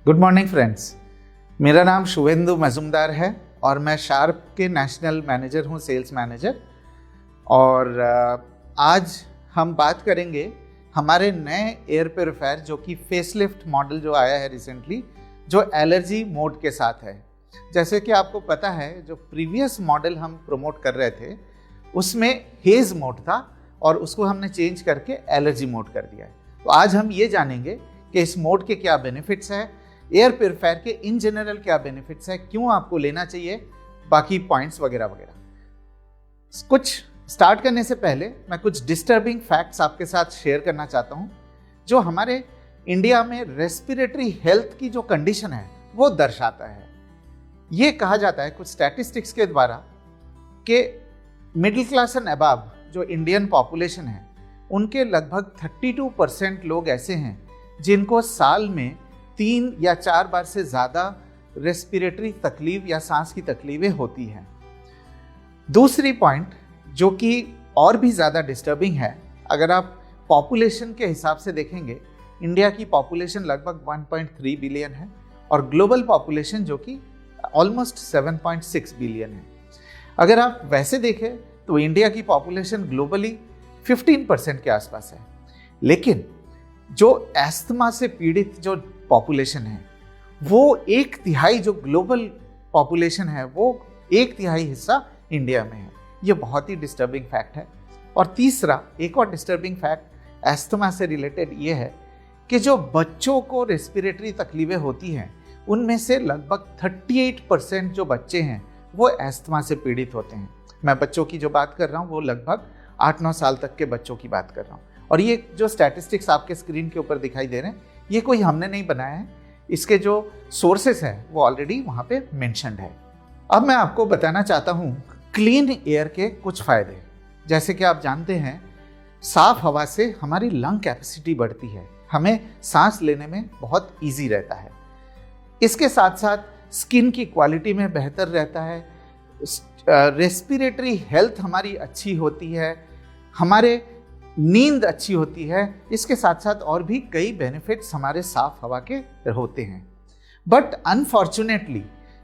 Good morning friends, मेरा नाम शुभेंदु मजुमदार है और मैं शार्प के नेशनल मैनेजर हूँ, सेल्स मैनेजर। और आज हम बात करेंगे हमारे नए एयर प्योरीफायर जो कि फेसलिफ्ट मॉडल जो आया है रिसेंटली, जो एलर्जी मोड के साथ है। जैसे कि आपको पता है, जो प्रीवियस मॉडल हम प्रमोट कर रहे थे उसमें हेज मोड था और उसको हमने चेंज करके एलर्जी मोड कर दिया है। तो आज हम ये जानेंगे कि इस मोड के क्या बेनिफिट्स हैं, एयर प्योरीफायर के इन जनरल क्या बेनिफिट्स हैं, क्यों आपको लेना चाहिए, बाकी पॉइंट्स वगैरह वगैरह। कुछ स्टार्ट करने से पहले मैं कुछ डिस्टर्बिंग फैक्ट्स आपके साथ शेयर करना चाहता हूं जो हमारे इंडिया में रेस्पिरेटरी हेल्थ की जो कंडीशन है वो दर्शाता है। ये कहा जाता है कुछ स्टैटिस्टिक्स के द्वारा कि मिडिल क्लास एंड अबव जो इंडियन पॉपुलेशन है उनके लगभग 32% लोग ऐसे हैं जिनको साल में 3 या 4 बार से ज़्यादा रेस्पिरेटरी तकलीफ या सांस की तकलीफें होती हैं। दूसरी पॉइंट जो कि और भी ज़्यादा डिस्टर्बिंग है, अगर आप पॉपुलेशन के हिसाब से देखेंगे, इंडिया की पॉपुलेशन लगभग 1.3 बिलियन है और ग्लोबल पॉपुलेशन जो कि ऑलमोस्ट 7.6 बिलियन है। अगर आप वैसे देखें तो इंडिया की पॉपुलेशन ग्लोबली 15% के आसपास है, लेकिन जो एस्थमा से पीड़ित जो पॉपुलेशन है वो 1/3 जो ग्लोबल पॉपुलेशन है वो 1/3 हिस्सा इंडिया में है। ये बहुत ही डिस्टर्बिंग फैक्ट है। और तीसरा एक और डिस्टर्बिंग फैक्ट एस्थमा से रिलेटेड ये है कि जो बच्चों को रेस्पिरेटरी तकलीफें होती हैं उनमें से लगभग 38% जो बच्चे हैं वो एस्थमा से पीड़ित होते हैं। मैं बच्चों की जो बात कर रहा हूँ वो लगभग 8-9 साल तक के बच्चों की बात कर रहा हूँ। और ये जो स्टैटिस्टिक्स आपके स्क्रीन के ऊपर दिखाई दे रहे हैं ये कोई हमने नहीं बनाया है, इसके जो सोर्सेस हैं वो ऑलरेडी वहाँ पे मेंशन्ड है। अब मैं आपको बताना चाहता हूँ क्लीन एयर के कुछ फ़ायदे। जैसे कि आप जानते हैं, साफ हवा से हमारी लंग कैपेसिटी बढ़ती है, हमें सांस लेने में बहुत ईजी रहता है। इसके साथ साथ स्किन की क्वालिटी में बेहतर रहता है, रेस्पिरेटरी हेल्थ हमारी अच्छी होती है, हमारे नींद अच्छी होती है। इसके साथ साथ और भी कई बेनिफिट्स हमारे साफ हवा के होते हैं। बट अनफॉर्चुनेटली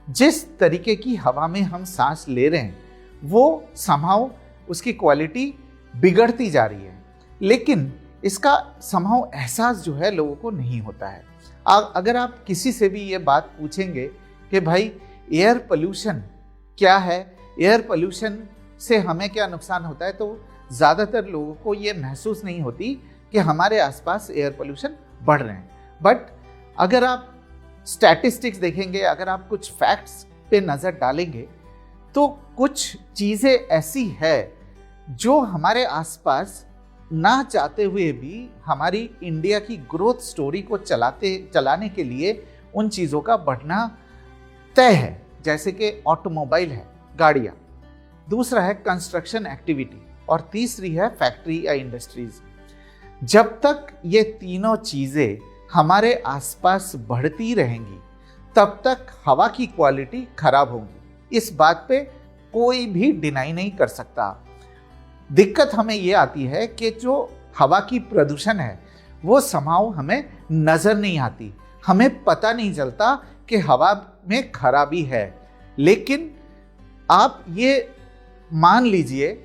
जिस तरीके की हवा में हम सांस ले रहे हैं वो समहाउ उसकी क्वालिटी बिगड़ती जा रही है, लेकिन इसका समहाउ एहसास जो है लोगों को नहीं होता है। अगर आप किसी से भी ये बात पूछेंगे कि भाई एयर पोल्यूशन क्या है, एयर पोल्यूशन से हमें क्या नुकसान होता है, तो ज़्यादातर लोगों को ये महसूस नहीं होती कि हमारे आसपास एयर पोल्यूशन बढ़ रहे हैं। बट अगर आप स्टैटिस्टिक्स देखेंगे, अगर आप कुछ फैक्ट्स पे नज़र डालेंगे तो कुछ चीज़ें ऐसी है जो हमारे आसपास ना चाहते हुए भी हमारी इंडिया की ग्रोथ स्टोरी को चलाने के लिए उन चीज़ों का बढ़ना तय है। जैसे कि ऑटोमोबाइल है, गाड़ियाँ, दूसरा है कंस्ट्रक्शन एक्टिविटी और तीसरी है फैक्ट्री या इंडस्ट्रीज। जब तक ये तीनों चीज़ें हमारे आसपास बढ़ती रहेंगी तब तक हवा की क्वालिटी खराब होगी। इस बात पे कोई भी डिनाई नहीं कर सकता। दिक्कत हमें ये आती है कि जो हवा की प्रदूषण है वो समहाउ हमें नज़र नहीं आती, हमें पता नहीं चलता कि हवा में खराबी है। लेकिन आप ये मान लीजिए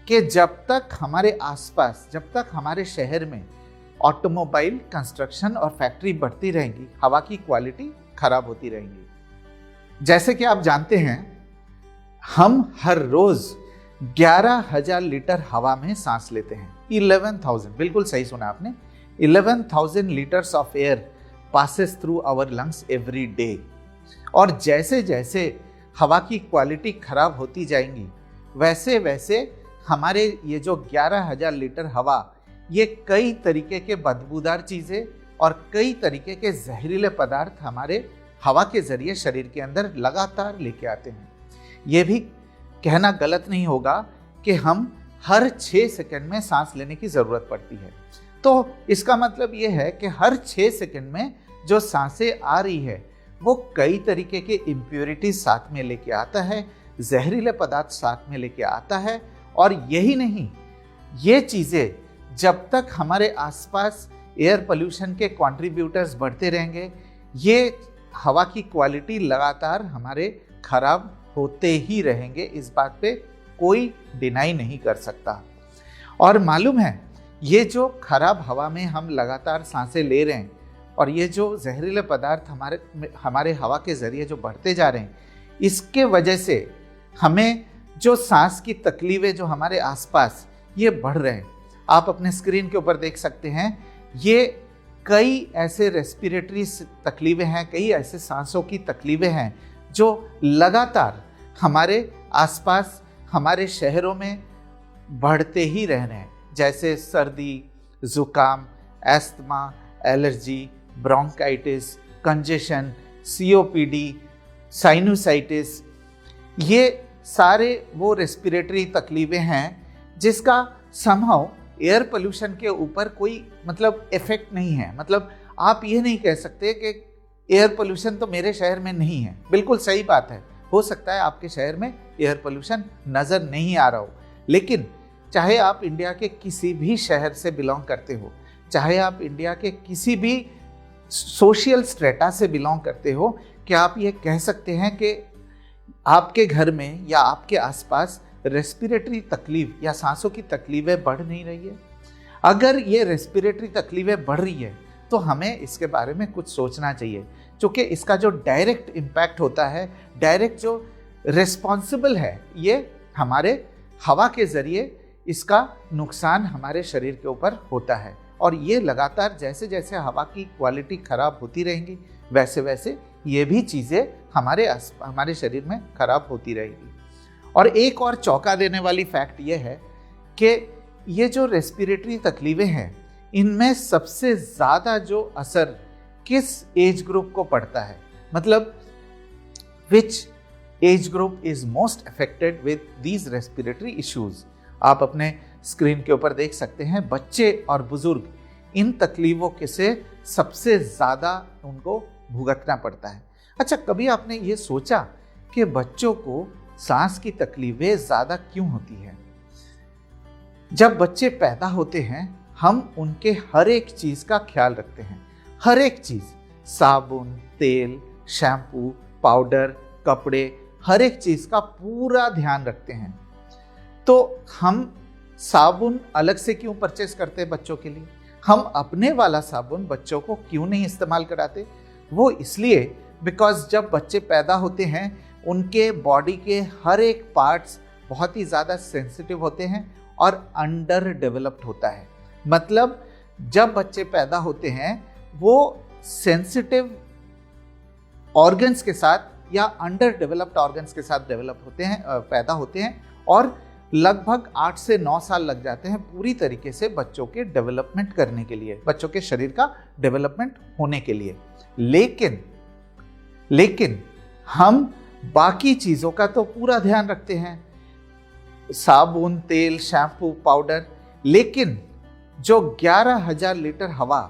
कि जब तक हमारे आसपास, जब तक हमारे शहर में ऑटोमोबाइल, कंस्ट्रक्शन और फैक्ट्री बढ़ती रहेंगी, हवा की क्वालिटी खराब होती रहेंगी। जैसे कि आप जानते हैं, हम हर रोज 11,000 लीटर हवा में सांस लेते हैं। 11,000, बिल्कुल सही सुना आपने, 11,000 litres of air passes through our lungs every day. और जैसे जैसे हवा की क्वालिटी खराब होती जाएंगी वैसे वैसे हमारे ये जो 11,000 लीटर हवा, ये कई तरीके के बदबूदार चीज़ें और कई तरीके के जहरीले पदार्थ हमारे हवा के ज़रिए शरीर के अंदर लगातार लेके आते हैं। ये भी कहना गलत नहीं होगा कि हम हर 6 सेकंड में सांस लेने की ज़रूरत पड़ती है। तो इसका मतलब ये है कि हर 6 सेकंड में जो सांसें आ रही है वो कई तरीके के इम्प्योरिटीज साथ में लेके आता है, जहरीले पदार्थ साथ में लेके आता है। और यही नहीं, ये चीज़ें जब तक हमारे आसपास एयर पोल्यूशन के कंट्रीब्यूटर्स बढ़ते रहेंगे, ये हवा की क्वालिटी लगातार हमारे खराब होते ही रहेंगे, इस बात पे कोई डिनाई नहीं कर सकता। और मालूम है, ये जो खराब हवा में हम लगातार सांसें ले रहे हैं और ये जो जहरीले पदार्थ हमारे हवा के ज़रिए जो बढ़ते जा रहे हैं, इसके वजह से हमें जो सांस की तकलीफ़ें जो हमारे आसपास ये बढ़ रहे हैं, आप अपने स्क्रीन के ऊपर देख सकते हैं, ये कई ऐसे रेस्पिरेटरी तकलीफ़ें हैं, कई ऐसे सांसों की तकलीफ़ें हैं जो लगातार हमारे आसपास हमारे शहरों में बढ़ते ही रह रहे हैं, जैसे सर्दी, ज़ुकाम, asthma, allergy, bronchitis, congestion, COPD, sinusitis. ये सारे वो रेस्पिरेटरी तकलीफ़ें हैं जिसका समहाउ एयर पोल्यूशन के ऊपर कोई मतलब इफेक्ट नहीं है। मतलब आप ये नहीं कह सकते कि एयर पोल्यूशन तो मेरे शहर में नहीं है। बिल्कुल सही बात है, हो सकता है आपके शहर में एयर पोल्यूशन नज़र नहीं आ रहा हो, लेकिन चाहे आप इंडिया के किसी भी शहर से बिलोंग करते हो, चाहे आप इंडिया के किसी भी सोशल स्ट्रेटा से बिलोंग करते हो, क्या आप ये कह सकते हैं कि आपके घर में या आपके आसपास रेस्पिरेटरी तकलीफ या सांसों की तकलीफें बढ़ नहीं रही है? अगर ये रेस्पिरेटरी तकलीफें बढ़ रही है तो हमें इसके बारे में कुछ सोचना चाहिए, क्योंकि इसका जो डायरेक्ट इम्पैक्ट होता है, डायरेक्ट जो रिस्पॉन्सिबल है, ये हमारे हवा के ज़रिए इसका नुकसान हमारे शरीर के ऊपर होता है। और ये लगातार जैसे जैसे हवा की क्वालिटी ख़राब होती रहेंगी, वैसे वैसे ये भी चीज़ें हमारे शरीर में ख़राब होती रहेगी। और एक और चौंका देने वाली फैक्ट ये है कि ये जो रेस्पिरेटरी तकलीफ़ें हैं, इनमें सबसे ज़्यादा जो असर किस एज ग्रुप को पड़ता है, मतलब which age group is most affected with these respiratory issues. आप अपने स्क्रीन के ऊपर देख सकते हैं, बच्चे और बुजुर्ग इन तकलीफ़ों के से सबसे ज़्यादा उनको भुगतना पड़ता है। अच्छा, कभी आपने ये सोचा कि बच्चों को सांस की तकलीफ़ें ज़्यादा क्यों होती हैं? जब बच्चे पैदा होते हैं, हम उनके हर एक चीज़ का ख्याल रखते हैं, हर एक चीज़, साबुन, तेल, शैम्पू, पाउडर, कपड़े, हर एक चीज़ का पूरा ध्यान रखते हैं। तो हम साबुन अलग से क्यों परचेस करते हैं बच्चों के लिए? हम अपने वाला साबुन बच्चों को क्यों नहीं इस्तेमाल कराते? वो इसलिए बिकॉज जब बच्चे पैदा होते हैं, उनके बॉडी के हर एक पार्ट्स बहुत ही ज़्यादा सेंसिटिव होते हैं और अंडर डेवलप्ड होता है। मतलब जब बच्चे पैदा होते हैं, वो सेंसिटिव ऑर्गन्स के साथ या अंडर डेवलप्ड ऑर्गन्स के साथ पैदा होते हैं, और लगभग 8 से 9 साल लग जाते हैं पूरी तरीके से बच्चों के डेवलपमेंट करने के लिए, बच्चों के शरीर का डेवलपमेंट होने के लिए। लेकिन हम बाकी चीज़ों का तो पूरा ध्यान रखते हैं, साबुन, तेल, शैम्पू, पाउडर, लेकिन जो 11,000 लीटर हवा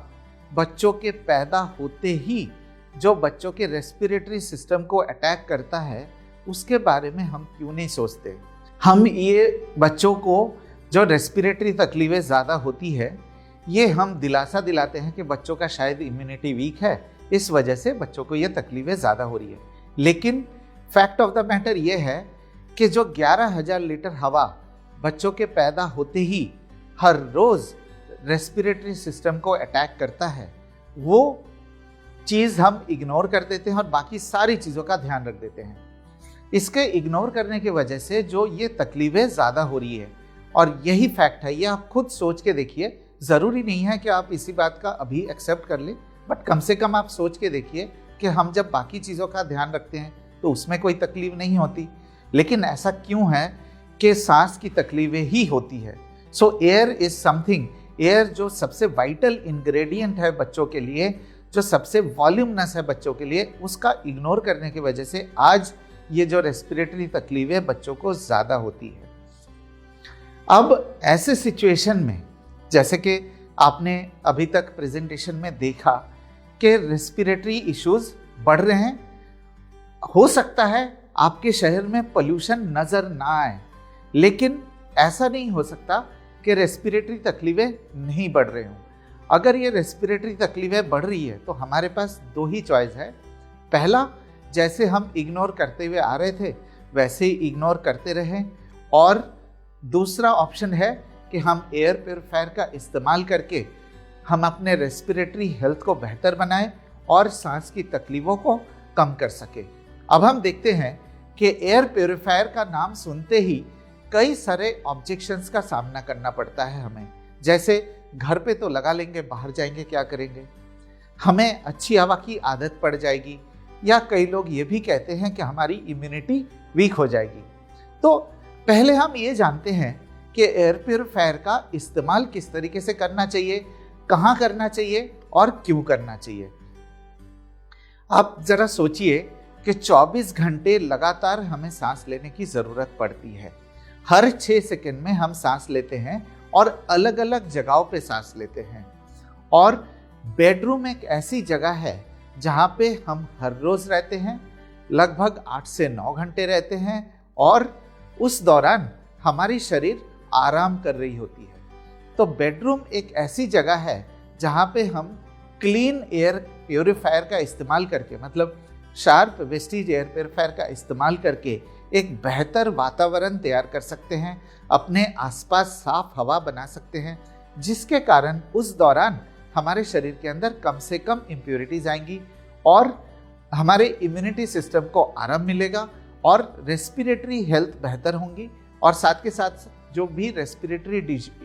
बच्चों के पैदा होते ही जो बच्चों के रेस्पिरेटरी सिस्टम को अटैक करता है, उसके बारे में हम क्यों नहीं सोचते? हम ये बच्चों को जो रेस्पिरेटरी तकलीफ़ें ज़्यादा होती है, ये हम दिलासा दिलाते हैं कि बच्चों का शायद इम्यूनिटी वीक है, इस वजह से बच्चों को ये तकलीफ़ें ज़्यादा हो रही है। लेकिन फैक्ट ऑफ द मैटर ये है कि जो 11,000 लीटर हवा बच्चों के पैदा होते ही हर रोज़ रेस्पिरेटरी सिस्टम को अटैक करता है, वो चीज़ हम इग्नोर कर देते हैं और बाकी सारी चीज़ों का ध्यान रख देते हैं। इसके इग्नोर करने की वजह से जो ये तकलीफ़ें ज़्यादा हो रही है, और यही फैक्ट है, ये आप खुद सोच के देखिए। ज़रूरी नहीं है कि आप इसी बात का अभी एक्सेप्ट कर लें, बट कम से कम आप सोच के देखिए कि हम जब बाकी चीज़ों का ध्यान रखते हैं तो उसमें कोई तकलीफ़ नहीं होती, लेकिन ऐसा क्यों है कि सांस की तकलीफ़ें ही होती है? सो एयर इज़ समथिंग, एयर जो सबसे वाइटल इंग्रेडिएंट है बच्चों के लिए, जो सबसे वॉल्यूमनस है बच्चों के लिए, उसका इग्नोर करने की वजह से आज ये जो रेस्पिरेटरी तकलीफ़ें बच्चों को ज़्यादा होती है। अब ऐसे सिचुएशन में, जैसे कि आपने अभी तक प्रेजेंटेशन में देखा कि रेस्पिरेटरी इश्यूज बढ़ रहे हैं, हो सकता है आपके शहर में पोल्यूशन नज़र ना आए, लेकिन ऐसा नहीं हो सकता कि रेस्पिरेटरी तकलीफ़ें नहीं बढ़ रही हों। अगर ये रेस्पिरेटरी तकलीफें बढ़ रही है तो हमारे पास दो ही चॉइस है। पहला, जैसे हम इग्नोर करते हुए आ रहे थे वैसे ही इग्नोर करते रहें, और दूसरा ऑप्शन है कि हम एयर प्योरीफायर का इस्तेमाल करके हम अपने रेस्पिरेटरी हेल्थ को बेहतर बनाएं और सांस की तकलीफों को कम कर सके। अब हम देखते हैं कि एयर प्योरीफायर का नाम सुनते ही कई सारे ऑब्जेक्शंस का सामना करना पड़ता है हमें। जैसे घर पे तो लगा लेंगे, बाहर जाएंगे क्या करेंगे, हमें अच्छी हवा की आदत पड़ जाएगी, या कई लोग ये भी कहते हैं कि हमारी इम्यूनिटी वीक हो जाएगी। तो पहले हम ये जानते हैं कि एयर प्योरीफायर का इस्तेमाल किस तरीके से करना चाहिए, कहाँ करना चाहिए और क्यों करना चाहिए। आप जरा सोचिए कि 24 घंटे लगातार हमें सांस लेने की ज़रूरत पड़ती है। हर 6 सेकंड में हम सांस लेते हैं और अलग अलग जगहों पे सांस लेते हैं। और बेडरूम एक ऐसी जगह है जहाँ पे हम हर रोज़ रहते हैं, लगभग 8 से 9 घंटे रहते हैं, और उस दौरान हमारी शरीर आराम कर रही होती है। तो बेडरूम एक ऐसी जगह है जहाँ पे हम क्लीन एयर प्योरीफायर का इस्तेमाल करके, मतलब शार्प वेस्टीज एयर प्योरीफायर का इस्तेमाल करके एक बेहतर वातावरण तैयार कर सकते हैं, अपने आसपास साफ हवा बना सकते हैं, जिसके कारण उस दौरान हमारे शरीर के अंदर कम से कम इम्प्योरिटीज आएंगी और हमारे इम्यूनिटी सिस्टम को आराम मिलेगा और रेस्पिरेटरी हेल्थ बेहतर होंगी, और साथ के साथ जो भी रेस्पिरेटरी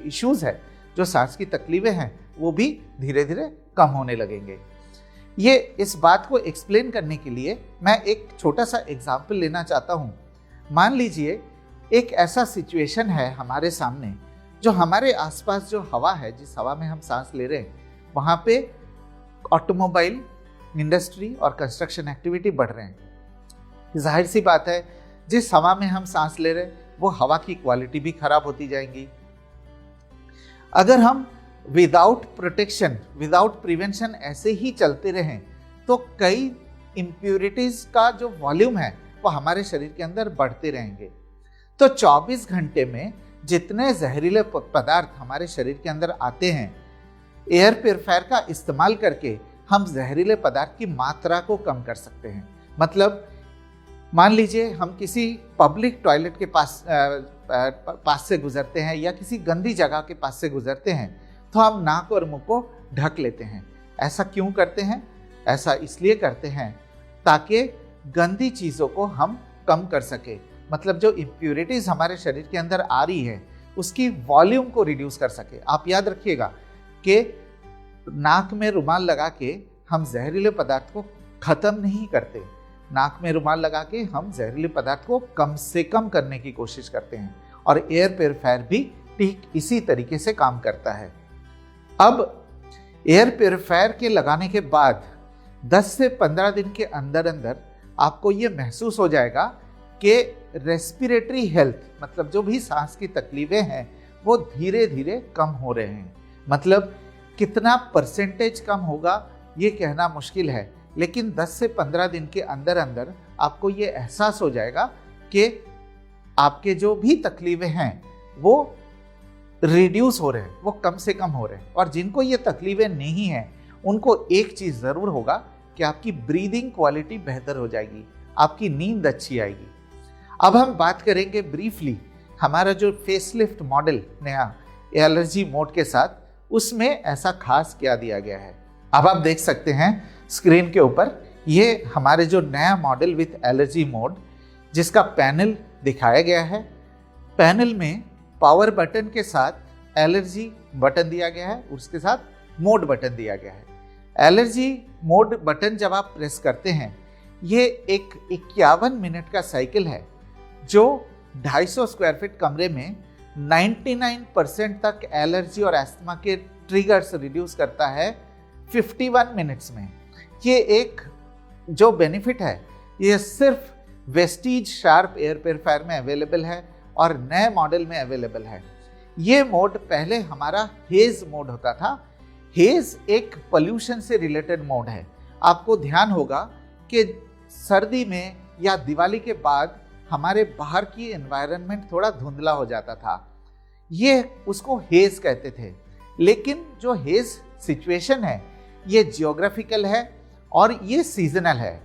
इश्यूज है, जो सांस की तकलीफें हैं, वो भी धीरे धीरे कम होने लगेंगे। ये इस बात को एक्सप्लेन करने के लिए मैं एक छोटा सा एग्जाम्पल लेना चाहता हूँ। मान लीजिए एक ऐसा सिचुएशन है हमारे सामने, जो हमारे आसपास जो हवा है, जिस हवा में हम सांस ले रहे हैं, वहाँ पे ऑटोमोबाइल इंडस्ट्री और कंस्ट्रक्शन एक्टिविटी बढ़ रहे हैं। जाहिर सी बात है, जिस हवा में हम सांस ले रहे हैं वो हवा की क्वालिटी भी खराब होती जाएंगी। अगर हम विदाउट प्रोटेक्शन, विदाउट प्रिवेंशन ऐसे ही चलते रहें तो कई इम्प्योरिटीज का जो वॉल्यूम है वो हमारे शरीर के अंदर बढ़ते रहेंगे। तो 24 घंटे में जितने जहरीले पदार्थ हमारे शरीर के अंदर आते हैं, एयर प्योरीफायर का इस्तेमाल करके हम जहरीले पदार्थ की मात्रा को कम कर सकते हैं। मतलब मान लीजिए हम किसी पब्लिक टॉयलेट के पास से गुजरते हैं या किसी गंदी जगह के पास से गुजरते हैं, तो हम नाक और मुंह को ढक लेते हैं। ऐसा क्यों करते हैं? ऐसा इसलिए करते हैं ताकि गंदी चीज़ों को हम कम कर सके, मतलब जो इम्प्योरिटीज़ हमारे शरीर के अंदर आ रही है उसकी वॉल्यूम को रिड्यूस कर सके। आप याद रखिएगा कि नाक में रुमाल लगा के हम जहरीले पदार्थ को ख़त्म नहीं करते, नाक में रुमाल लगा के हम जहरीले पदार्थ को कम से कम करने की कोशिश करते हैं, और एयर प्योरीफायर भी ठीक इसी तरीके से काम करता है। अब एयर प्योरीफायर के लगाने के बाद 10 से 15 दिन के अंदर अंदर आपको ये महसूस हो जाएगा कि रेस्पिरेटरी हेल्थ, मतलब जो भी सांस की तकलीफें हैं, वो धीरे धीरे कम हो रहे हैं। मतलब कितना परसेंटेज कम होगा ये कहना मुश्किल है, लेकिन 10 से 15 दिन के अंदर अंदर आपको ये एहसास हो जाएगा कि आपके जो भी तकलीफें हैं वो रिड्यूस हो रहे हैं, वो कम से कम हो रहे हैं। और जिनको ये तकलीफें नहीं हैं उनको एक चीज़ ज़रूर होगा कि आपकी ब्रीदिंग क्वालिटी बेहतर हो जाएगी, आपकी नींद अच्छी आएगी। अब हम बात करेंगे ब्रीफली हमारा जो फेसलिफ्ट मॉडल नया एलर्जी मोड के साथ, उसमें ऐसा खास क्या दिया गया है। अब आप देख सकते हैं स्क्रीन के ऊपर, ये हमारे जो नया मॉडल विथ एलर्जी मोड जिसका पैनल दिखाया गया है। पैनल में पावर बटन के साथ एलर्जी बटन दिया गया है, उसके साथ मोड बटन दिया गया है। एलर्जी मोड बटन जब आप प्रेस करते हैं, ये एक 51 मिनट का साइकिल है जो 250 स्क्वायर फीट कमरे में 99% तक एलर्जी और एस्थमा के ट्रिगर्स रिड्यूस करता है 51 मिनट्स में। ये एक जो बेनिफिट है ये सिर्फ वेस्टीज शार्प एयर प्योरीफायर में अवेलेबल है और नए मॉडल में अवेलेबल है। ये मोड पहले हमारा हेज मोड होता था। हेज एक पोल्यूशन से रिलेटेड मोड है। आपको ध्यान होगा कि सर्दी में या दिवाली के बाद हमारे बाहर की एनवायरनमेंट थोड़ा धुंधला हो जाता था, ये उसको हेज कहते थे। लेकिन जो हेज सिचुएशन है ये जियोग्राफिकल है और ये सीजनल है।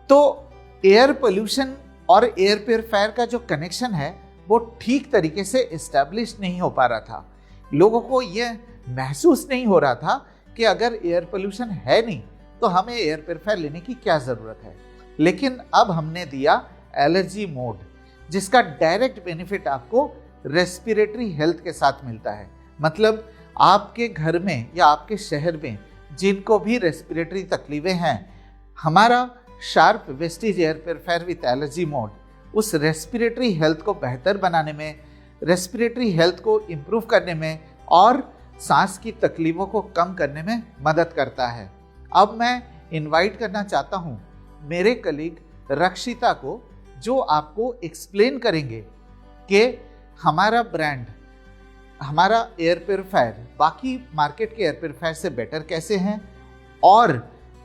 तो एयर पोल्यूशन और एयर प्योरीफायर का जो कनेक्शन है वो ठीक तरीके से इस्टेब्लिश नहीं हो पा रहा था। लोगों को ये महसूस नहीं हो रहा था कि अगर एयर पोल्यूशन है नहीं तो हमें एयर प्योरीफायर लेने की क्या ज़रूरत है। लेकिन अब हमने दिया एलर्जी मोड, जिसका डायरेक्ट बेनिफिट आपको रेस्पिरेटरी हेल्थ के साथ मिलता है। मतलब आपके घर में या आपके शहर में जिनको भी रेस्पिरेटरी तकलीफें हैं, हमारा sharp Vestige air purifier with allergy mode उस रेस्पिरेटरी हेल्थ को बेहतर बनाने में, रेस्पिरेटरी हेल्थ को इम्प्रूव करने में और सांस की तकलीफों को कम करने में मदद करता है। अब मैं इनवाइट करना चाहता हूँ मेरे कलीग रक्षिता को, जो आपको एक्सप्लेन करेंगे कि हमारा ब्रांड, हमारा एयर प्योरीफायर बाकी मार्केट के एयर प्योरीफायर से बेटर कैसे हैं और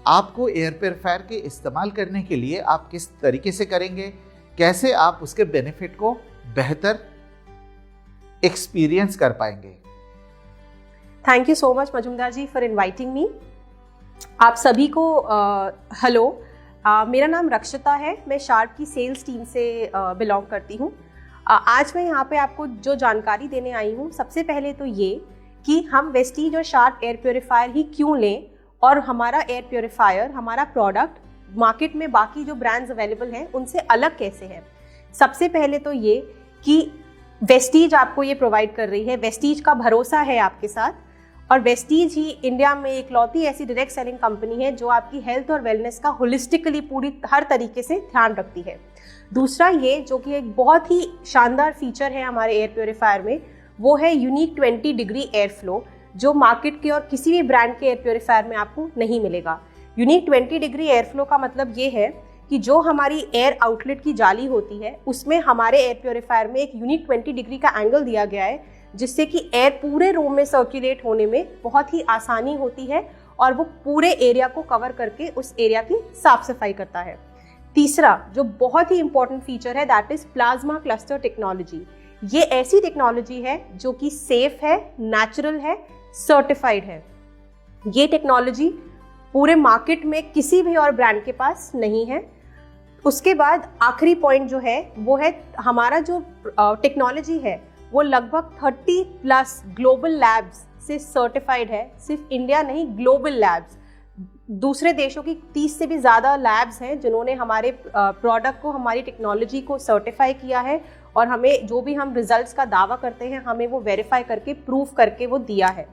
आपको एयर प्योरीफायर के इस्तेमाल करने के लिए आप किस तरीके से करेंगे, कैसे आप उसके बेनिफिट को बेहतर एक्सपीरियंस कर पाएंगे। Thank you so much Majumdar ji for inviting me. आप सभी को हेलो, मेरा नाम रक्षिता है, मैं शार्प की सेल्स टीम से बिलोंग करती हूँ। आज मैं यहाँ पे आपको जो जानकारी देने आई हूँ, सबसे पहले तो ये कि हम वेस्टीज और शार्प एयर प्योरीफायर ही क्यों लें और हमारा एयर प्योरीफायर, हमारा प्रोडक्ट मार्केट में बाकी जो ब्रांड्स अवेलेबल हैं उनसे अलग कैसे है। सबसे पहले तो ये कि वेस्टीज आपको ये प्रोवाइड कर रही है, वेस्टीज का भरोसा है आपके साथ, और वेस्टीज ही इंडिया में इकलौती ऐसी डायरेक्ट सेलिंग कंपनी है जो आपकी हेल्थ और वेलनेस का होलिस्टिकली पूरी हर तरीके से ध्यान रखती है। दूसरा ये जो कि एक बहुत ही शानदार फीचर है हमारे एयर प्योरीफायर में, वो है यूनिक 20 डिग्री एयर फ्लो, जो मार्केट के और किसी भी ब्रांड के एयर प्योरीफायर में आपको नहीं मिलेगा। यूनिक 20 डिग्री एयर फ्लो का मतलब ये है कि जो हमारी एयर आउटलेट की जाली होती है उसमें हमारे एयर प्योरीफायर में एक यूनिक 20 डिग्री का एंगल दिया गया है, जिससे कि एयर पूरे रूम में सर्कुलेट होने में बहुत ही आसानी होती है और वो पूरे एरिया को कवर करके उस एरिया की साफ सफाई करता है। तीसरा जो बहुत ही इंपॉर्टेंट फीचर है, that is plasma cluster technology. ये ऐसी टेक्नोलॉजी है जो कि सेफ है, नेचुरल है, सर्टिफाइड है। ये टेक्नोलॉजी पूरे मार्केट में किसी भी और ब्रांड के पास नहीं है। उसके बाद आखिरी पॉइंट जो है वो है हमारा जो टेक्नोलॉजी है वो लगभग 30+ ग्लोबल लैब्स से सर्टिफाइड है। सिर्फ इंडिया नहीं, ग्लोबल लैब्स, दूसरे देशों की 30 से भी ज़्यादा लैब्स हैं जिन्होंने हमारे प्रोडक्ट को, हमारी टेक्नोलॉजी को सर्टिफाई किया है और हमें जो भी हम रिजल्ट्स का दावा करते हैं हमें वो वेरीफाई करके, प्रूफ करके वो दिया है।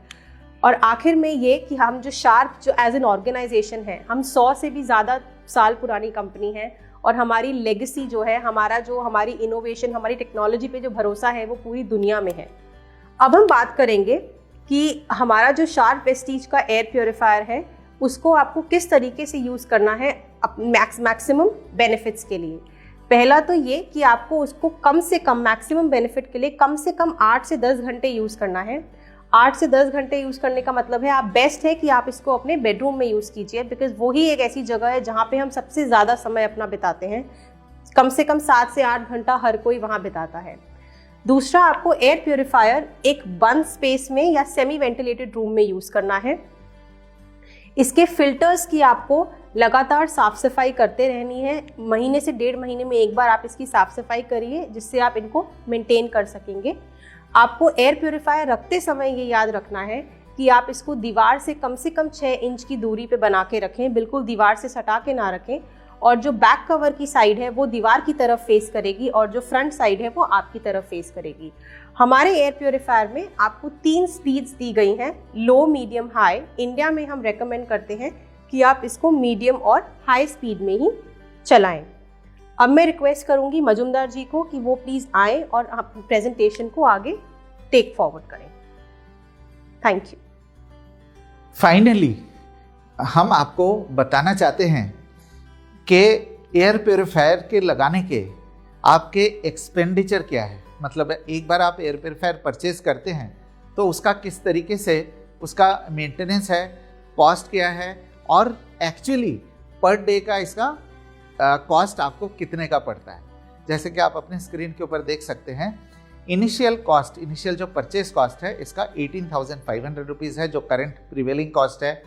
और आखिर में ये कि हम जो शार्प जो एज एन ऑर्गेनाइजेशन है, हम 100 से भी ज़्यादा साल पुरानी कंपनी है और हमारी लेगेसी जो है, हमारी इनोवेशन, हमारी टेक्नोलॉजी पे जो भरोसा है वो पूरी दुनिया में है। अब हम बात करेंगे कि हमारा जो शार्प वेस्टीज का एयर प्योरीफायर है उसको आपको किस तरीके से यूज़ करना है मैक्सिमम बेनिफिट्स के लिए। पहला तो ये कि आपको उसको कम से कम मैक्सिमम बेनिफिट के लिए कम से कम 8 से 10 घंटे यूज़ करना है। 8 से 10 घंटे यूज़ करने का मतलब है आप बेस्ट है कि आप इसको अपने बेडरूम में यूज़ कीजिए, बिकॉज वही एक ऐसी जगह है जहाँ पे हम सबसे ज़्यादा समय अपना बिताते हैं। कम से कम 7 से 8 घंटा हर कोई वहाँ बिताता है। दूसरा, आपको एयर प्योरीफायर एक बंद स्पेस में या सेमी वेंटिलेटेड रूम में यूज़ करना है। इसके फिल्टर्स की आपको लगातार साफ सफाई करते रहनी है। महीने से 1.5 महीने में एक बार आप इसकी साफ सफाई करिए, जिससे आप इनको मेंटेन कर सकेंगे। आपको एयर प्योरीफायर रखते समय ये याद रखना है कि आप इसको दीवार से कम 6 इंच की दूरी पे बना के रखें, बिल्कुल दीवार से सटा के ना रखें। और जो बैक कवर की साइड है वो दीवार की तरफ फेस करेगी और जो फ्रंट साइड है वो आपकी तरफ फेस करेगी। हमारे एयर प्योरीफायर में आपको 3 स्पीड्स दी गई हैं, लो, मीडियम, हाई। इंडिया में हम रेकमेंड करते हैं कि आप इसको मीडियम और हाई स्पीड में ही चलाएं। अब मैं रिक्वेस्ट करूंगी मजुमदार जी को कि वो प्लीज़ आएँ और प्रेजेंटेशन को आगे टेक फॉरवर्ड करें। Thank you. फाइनली हम आपको बताना चाहते हैं कि एयर प्योरीफायर के लगाने के आपके एक्सपेंडिचर क्या है। मतलब एक बार आप एयर प्योरीफायर परचेज करते हैं तो उसका किस तरीके से उसका मेंटेनेंस है, कॉस्ट क्या है और एक्चुअली पर डे का इसका कॉस्ट आपको कितने का पड़ता है। जैसे कि आप अपने स्क्रीन के ऊपर देख सकते हैं इनिशियल कॉस्ट, इनिशियल जो परचेज कॉस्ट है इसका 18,500 रुपीज़ है, जो करंट प्रिवेलिंग कॉस्ट है।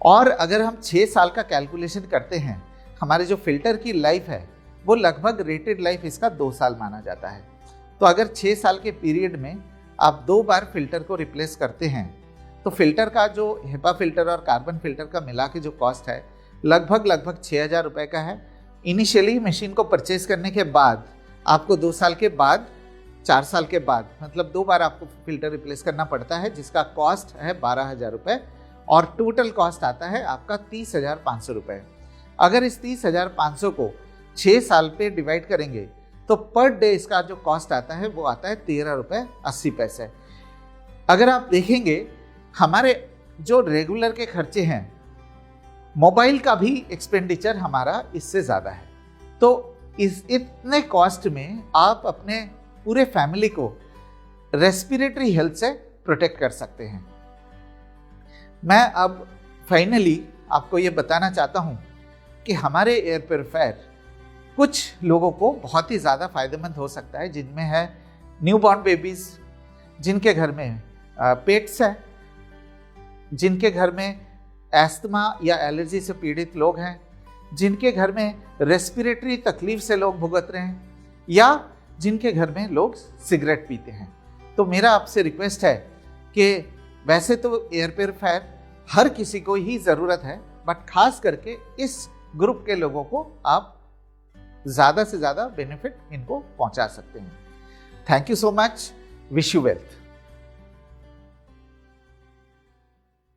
और अगर हम 6 साल का कैलकुलेशन करते हैं, हमारे जो फिल्टर की लाइफ है वो लगभग रेटेड लाइफ इसका 2 साल माना जाता है। तो अगर 6 साल के पीरियड में आप 2 बार फिल्टर को रिप्लेस करते हैं तो फिल्टर का जो हेपा फिल्टर और कार्बन फिल्टर का मिला के जो कॉस्ट है लगभग 6,000 रुपये का है। इनिशियली मशीन को परचेज करने के बाद आपको 2 साल के बाद, 4 साल के बाद, मतलब 2 बार आपको फिल्टर रिप्लेस करना पड़ता है, जिसका कॉस्ट है 12,000 रुपये और टोटल कॉस्ट आता है आपका 30,500 रुपये। अगर इस 30,500 को 6 साल पे डिवाइड करेंगे तो पर डे इसका जो कॉस्ट आता है वो आता है 13 रुपये 80 पैसे। अगर आप देखेंगे हमारे जो रेगुलर के खर्चे हैं, मोबाइल का भी एक्सपेंडिचर हमारा इससे ज़्यादा है। तो इस इतने कॉस्ट में आप अपने पूरे फैमिली को रेस्पिरेटरी हेल्थ से प्रोटेक्ट कर सकते हैं। मैं अब फाइनली आपको ये बताना चाहता हूँ कि हमारे एयर प्योरीफायर कुछ लोगों को बहुत ही ज़्यादा फायदेमंद हो सकता है, जिनमें है न्यूबॉर्न बेबीज़, जिनके घर में पेट्स है, जिनके घर में एस्थमा या एलर्जी से पीड़ित लोग हैं, जिनके घर में रेस्पिरेटरी तकलीफ से लोग भुगत रहे हैं, या जिनके घर में लोग सिगरेट पीते हैं। तो मेरा आपसे रिक्वेस्ट है कि वैसे तो एयर प्योरीफायर हर किसी को ही ज़रूरत है, बट खास करके इस ग्रुप के लोगों को आप ज़्यादा से ज़्यादा बेनिफिट इनको पहुंचा सकते हैं। Thank you so much. Wish you wealth.